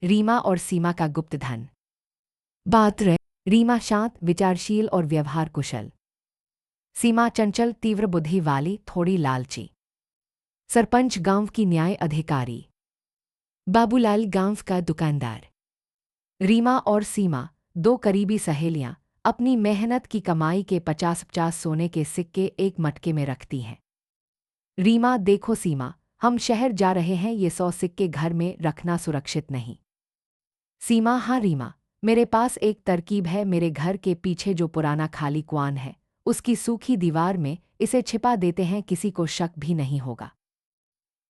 रीमा और सीमा का गुप्त धन। बात रहे रीमा शांत, विचारशील और व्यवहार कुशल। सीमा चंचल, तीव्र बुद्धि वाली, थोड़ी लालची। सरपंच गांव की न्याय अधिकारी। बाबूलाल गांव का दुकानदार। रीमा और सीमा दो करीबी सहेलियां अपनी मेहनत की कमाई के 50-50 सोने के सिक्के एक मटके में रखती हैं। रीमा, देखो सीमा, हम शहर जा रहे हैं, ये 100 सिक्के घर में रखना सुरक्षित नहीं। सीमा, हाँ रीमा, मेरे पास एक तरकीब है। मेरे घर के पीछे जो पुराना खाली कुआं है, उसकी सूखी दीवार में इसे छिपा देते हैं, किसी को शक भी नहीं होगा।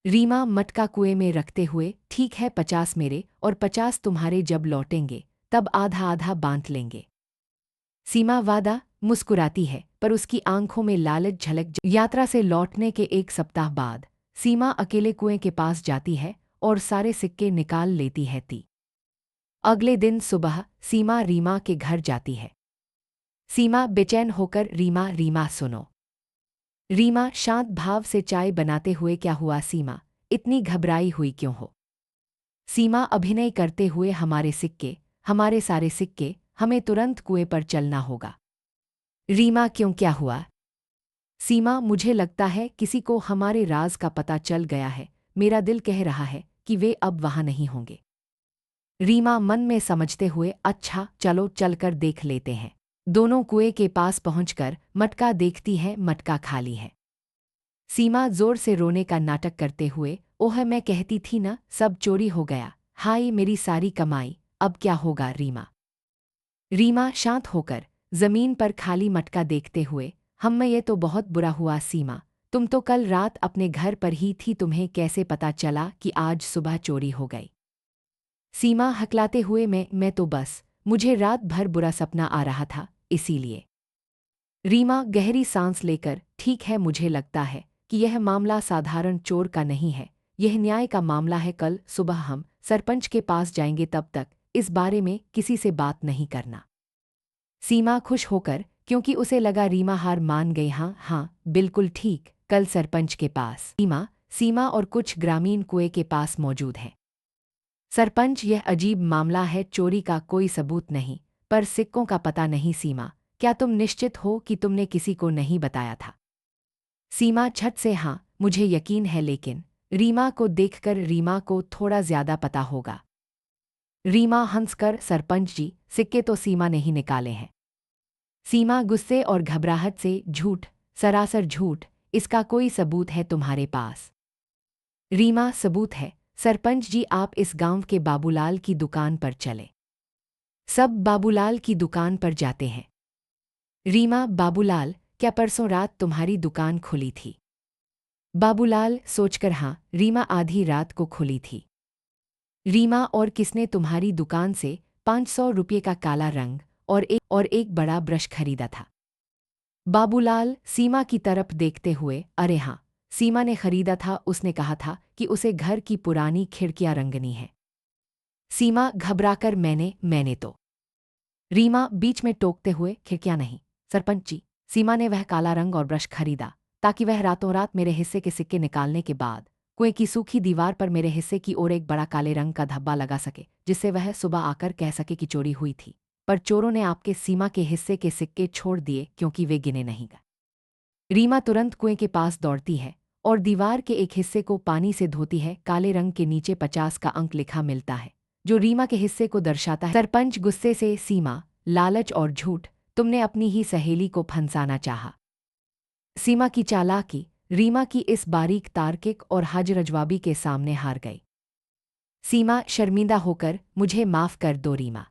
रीमा मटका कुएं में रखते हुए, ठीक है, 50 मेरे और 50 तुम्हारे, जब लौटेंगे तब आधा आधा बांट लेंगे। सीमा वादा मुस्कुराती है, पर उसकी आंखों में लालच झलक। यात्रा से लौटने के 1 सप्ताह बाद सीमा अकेले कुएं के पास जाती है और सारे सिक्के निकाल लेती है। अगले दिन सुबह सीमा रीमा के घर जाती है। सीमा बेचैन होकर, रीमा रीमा सुनो। रीमा शांत भाव से चाय बनाते हुए, क्या हुआ सीमा, इतनी घबराई हुई क्यों हो? सीमा अभिनय करते हुए, हमारे सिक्के, हमारे सारे सिक्के, हमें तुरंत कुएं पर चलना होगा। रीमा, क्यों, क्या हुआ? सीमा, मुझे लगता है किसी को हमारे राज का पता चल गया है। मेरा दिल कह रहा है कि वे अब वहां नहीं होंगे। रीमा मन में समझते हुए, अच्छा चलो चलकर देख लेते हैं। दोनों कुएं के पास पहुंचकर मटका देखती है, मटका खाली है। सीमा जोर से रोने का नाटक करते हुए, ओह मैं कहती थी ना, सब चोरी हो गया, हाय मेरी सारी कमाई, अब क्या होगा? रीमा शांत होकर जमीन पर खाली मटका देखते हुए, हम ये तो बहुत बुरा हुआ सीमा, तुम तो कल रात अपने घर पर ही थी, तुम्हें कैसे पता चला कि आज सुबह चोरी हो गई? सीमा हकलाते हुए, मैं तो बस, मुझे रात भर बुरा सपना आ रहा था, इसीलिए। रीमा गहरी सांस लेकर, ठीक है, मुझे लगता है कि यह मामला साधारण चोर का नहीं है, यह न्याय का मामला है। कल सुबह हम सरपंच के पास जाएंगे, तब तक इस बारे में किसी से बात नहीं करना। सीमा खुश होकर, क्योंकि उसे लगा रीमा हार मान गई। हाँ हाँ बिल्कुल ठीक, कल सरपंच के पास। सीमा और कुछ ग्रामीण कुएं के पास मौजूद हैं। सरपंच, यह अजीब मामला है, चोरी का कोई सबूत नहीं, पर सिक्कों का पता नहीं। सीमा, क्या तुम निश्चित हो कि तुमने किसी को नहीं बताया था? सीमा झट से, हाँ मुझे यकीन है, लेकिन रीमा को देखकर रीमा को थोड़ा ज्यादा पता होगा। रीमा हंसकर, सरपंच जी, सिक्के तो सीमा ने ही निकाले हैं। सीमा गुस्से और घबराहट से, झूठ, सरासर झूठ, इसका कोई सबूत है तुम्हारे पास? रीमा, सबूत है सरपंच जी, आप इस गांव के बाबूलाल की दुकान पर चले। सब बाबूलाल की दुकान पर जाते हैं। रीमा, बाबूलाल, क्या परसों रात तुम्हारी दुकान खुली थी? बाबूलाल सोचकर, हाँ रीमा, आधी रात को खुली थी। रीमा, और किसने तुम्हारी दुकान से 500 रुपये का काला रंग और एक बड़ा ब्रश खरीदा था? बाबूलाल सीमा की तरफ देखते हुए, अरे हाँ, सीमा ने खरीदा था, उसने कहा था कि उसे घर की पुरानी खिड़कियां रंगनी है। सीमा घबराकर, मैंने तो। रीमा बीच में टोकते हुए, खिड़कियां नहीं सरपंच जी, सीमा ने वह काला रंग और ब्रश खरीदा ताकि वह रातों रात मेरे हिस्से के सिक्के निकालने के बाद कुएं की सूखी दीवार पर मेरे हिस्से की ओर एक बड़ा काले रंग का धब्बा लगा सके, जिससे वह सुबह आकर कह सके कि चोरी हुई थी। पर चोरों ने आपके सीमा के हिस्से के सिक्के छोड़ दिए, क्योंकि वे गिने नहीं गए। रीमा तुरंत कुएं के पास दौड़ती है और दीवार के एक हिस्से को पानी से धोती है। काले रंग के नीचे 50 का अंक लिखा मिलता है, जो रीमा के हिस्से को दर्शाता है। सरपंच गुस्से से, सीमा, लालच और झूठ, तुमने अपनी ही सहेली को फंसाना चाहा। सीमा की चालाकी रीमा की इस बारीक तार्किक और हाजरजवाबी के सामने हार गई। सीमा शर्मिंदा होकर, मुझे माफ कर दो रीमा।